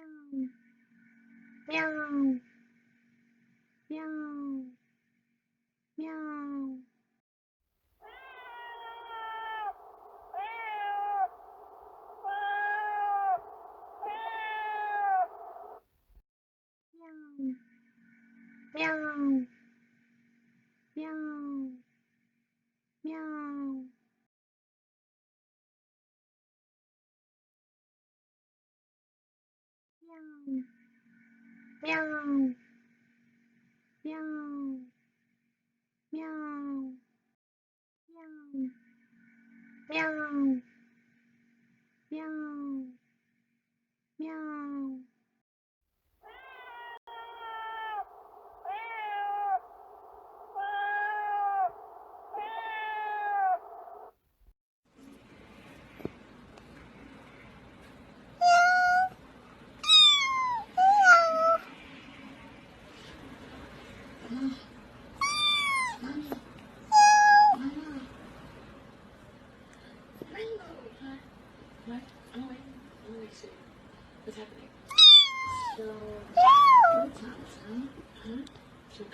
Meow. Meow. Meow. Meow. Meow. Meow. Meow. Meow. Meow. Meow. Meow. Meow. Meow. What? Oh, wait. Let me see. What's happening? So, what's up, son? Huh? So,